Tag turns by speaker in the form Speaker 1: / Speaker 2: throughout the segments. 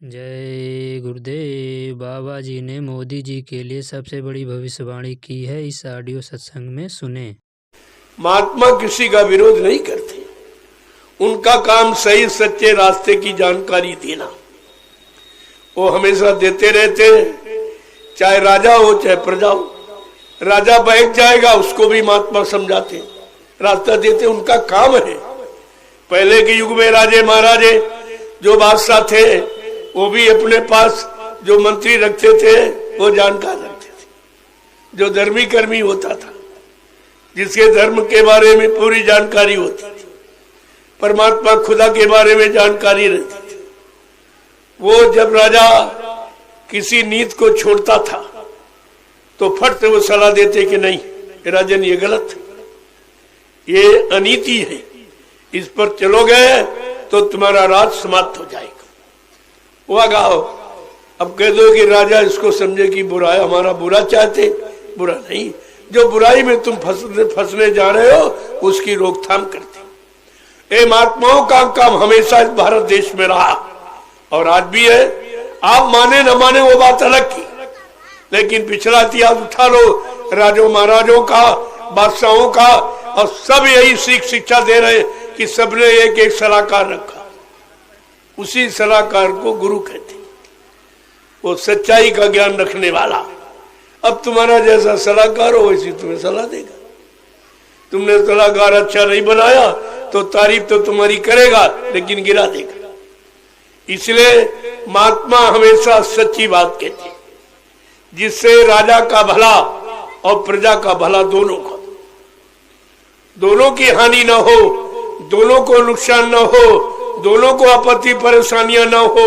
Speaker 1: जय गुरुदेव। बाबा जी ने मोदी जी के लिए सबसे बड़ी भविष्यवाणी की है, इस ऑडियो सत्संग में सुने।
Speaker 2: महात्मा किसी का विरोध नहीं करते, उनका काम सही सच्चे रास्ते की जानकारी देना। वो हमेशा देते रहते हैं, चाहे राजा हो चाहे प्रजा हो। राजा बहक जाएगा उसको भी महात्मा समझाते, रास्ता देते, उनका काम है। पहले के युग में राजे महाराजे जो बादशाह थे वो भी अपने पास जो मंत्री रखते थे वो जानकार रखते थे। जो धर्मी कर्मी होता था, जिसके धर्म के बारे में पूरी जानकारी होती थी, परमात्मा खुदा के बारे में जानकारी रहती थी, वो जब राजा किसी नीत को छोड़ता था तो फट से वो सलाह देते कि नहीं राजन ये गलत है, ये अनीति है, इस पर चलोगे तो तुम्हारा राज समाप्त हो जाएगा। वो गाओ अब कह दो कि राजा इसको समझे कि बुरा है, हमारा बुरा चाहते, बुरा नहीं, जो बुराई में तुम फंसने जा रहे हो उसकी रोकथाम करते। ये महात्माओं का काम हमेशा इस भारत देश में रहा और आज भी है। आप माने न माने वो बात अलग की, लेकिन पिछला इतिहास उठा लो, राजों महाराजों का, बादशाहों का, और सब यही शिक्षा दे रहे कि सबने एक एक सलाहकार रखा, उसी सलाहकार को गुरु कहते, वो सच्चाई का ज्ञान रखने वाला। अब तुम्हारा जैसा सलाहकार हो वैसी तुम्हें सलाह देगा। तुमने सलाहकार अच्छा नहीं बनाया तो तारीफ तो तुम्हारी करेगा लेकिन गिरा देगा। इसलिए महात्मा हमेशा सच्ची बात कहते, जिससे राजा का भला और प्रजा का भला दोनों की हानि न हो, दोनों को नुकसान न हो, दोनों को आपत्ति परेशानियां न हो,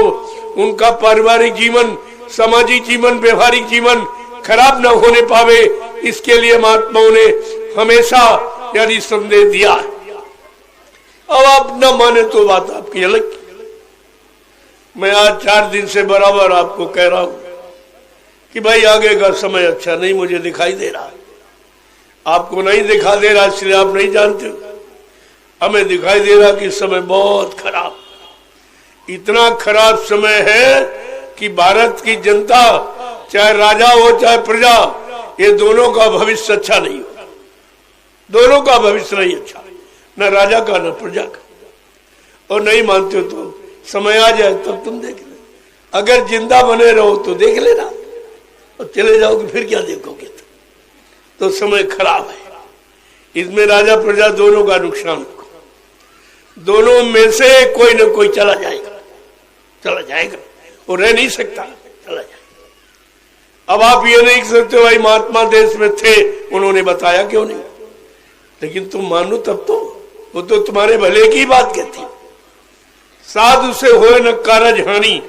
Speaker 2: उनका पारिवारिक जीवन, सामाजिक जीवन, व्यवहारिक जीवन खराब न होने पावे, इसके लिए महात्माओं ने हमेशा यानी संदेश दिया। अब आप न माने तो बात आपकी अलग। मैं आज 4 दिन से बराबर आपको कह रहा हूं कि भाई आगे का समय अच्छा नहीं मुझे दिखाई दे रहा। आपको नहीं दिखा दे रहा इसलिए आप नहीं जानते हो, हमें दिखाई दे रहा कि समय बहुत खराब, इतना खराब समय है कि भारत की जनता, चाहे राजा हो चाहे प्रजा, ये दोनों का भविष्य अच्छा नहीं हो। दोनों का भविष्य नहीं अच्छा, न राजा का न प्रजा का। और नहीं मानते हो तो समय आ जाए तब तुम देख लेना। अगर जिंदा बने रहो तो देख लेना, और चले जाओगे फिर क्या देखोगे। तो समय खराब है, इसमें राजा प्रजा दोनों का नुकसान होगा। दोनों में से कोई न कोई चला जाएगा, वो रह नहीं सकता, चला जाएगा। अब आप ये नहीं सकते भाई महात्मा देश में थे, उन्होंने बताया क्यों नहीं, लेकिन तुम मानो तब तो, वो तो तुम्हारे भले की बात कहती। साधु से होए न कारज हानि,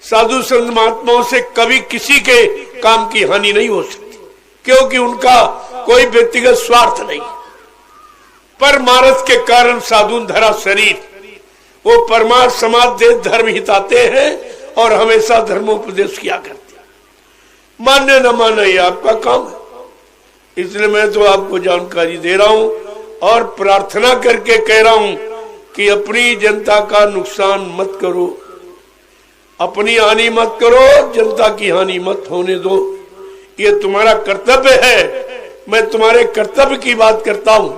Speaker 2: साधु संत महात्माओं से कभी किसी के काम की हानि नहीं हो सकती, क्योंकि उनका कोई व्यक्तिगत स्वार्थ नहीं। परमार्थ के कारण साधु धरा शरीर, वो परमार्थ समाज देश धर्म हिताते हैं और हमेशा धर्मोपदेश किया करते हैं। मान्य न माने ये आपका काम है, इसलिए मैं तो आपको जानकारी दे रहा हूं और प्रार्थना करके कह रहा हूं कि अपनी जनता का नुकसान मत करो, अपनी हानि मत करो, जनता की हानि मत होने दो। ये तुम्हारा कर्तव्य है, मैं तुम्हारे कर्तव्य की बात करता हूं।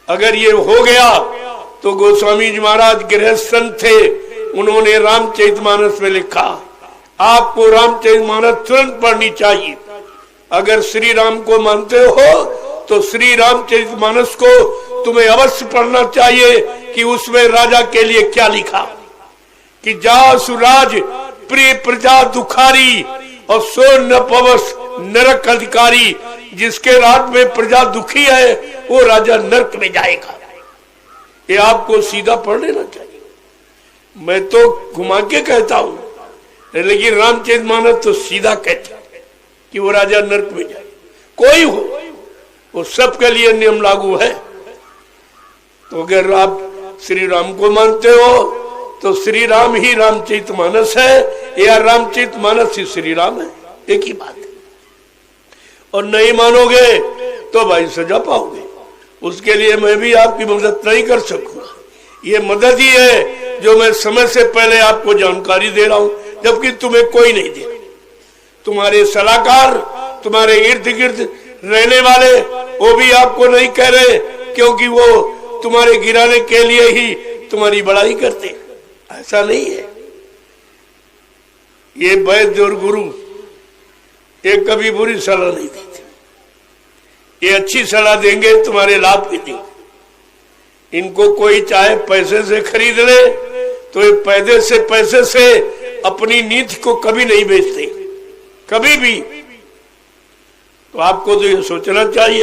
Speaker 2: अगर ये हो गया तो गोस्वामी जी महाराज गृहस्थ थे, उन्होंने रामचरितमानस में लिखा, आपको रामचरितमानस तुरंत पढ़नी चाहिए। अगर श्री राम को मानते हो तो श्री रामचरितमानस को तुम्हें अवश्य पढ़ना चाहिए कि उसमें राजा के लिए क्या लिखा, कि जा सुराज प्रिय प्रजा दुखारी और सो न पवस नरक अधिकारी। जिसके रात में प्रजा दुखी है वो राजा नरक में जाएगा। ये आपको सीधा पढ़ लेना चाहिए। मैं तो घुमा के कहता हूं, लेकिन रामचरितमानस तो सीधा कहता कि वो राजा नरक में जाए। कोई हो, वो सबके लिए नियम लागू है। तो अगर आप श्री राम को मानते हो तो श्री राम ही रामचरितमानस है या रामचरितमानस ही श्री राम है, एक ही बात है। और नहीं मानोगे तो भाई सजा पाओगे, उसके लिए मैं भी आपकी मदद नहीं कर सकूंगा। ये मदद ही है जो मैं समय से पहले आपको जानकारी दे रहा हूं, जबकि तुम्हें कोई नहीं दे। तुम्हारे सलाहकार, तुम्हारे इर्द गिर्द रहने वाले, वो भी आपको नहीं कह रहे, क्योंकि वो तुम्हारे गिराने के लिए ही तुम्हारी बड़ाई करते। ऐसा नहीं है। ये वैद्य और गुरु ये कभी बुरी सलाह नहीं देते, ये अच्छी सलाह देंगे, तुम्हारे लाभ के लिए। इनको कोई चाहे पैसे से खरीद ले तो ये पैसे से अपनी नीति को कभी नहीं बेचते, कभी भी। तो आपको तो ये सोचना चाहिए।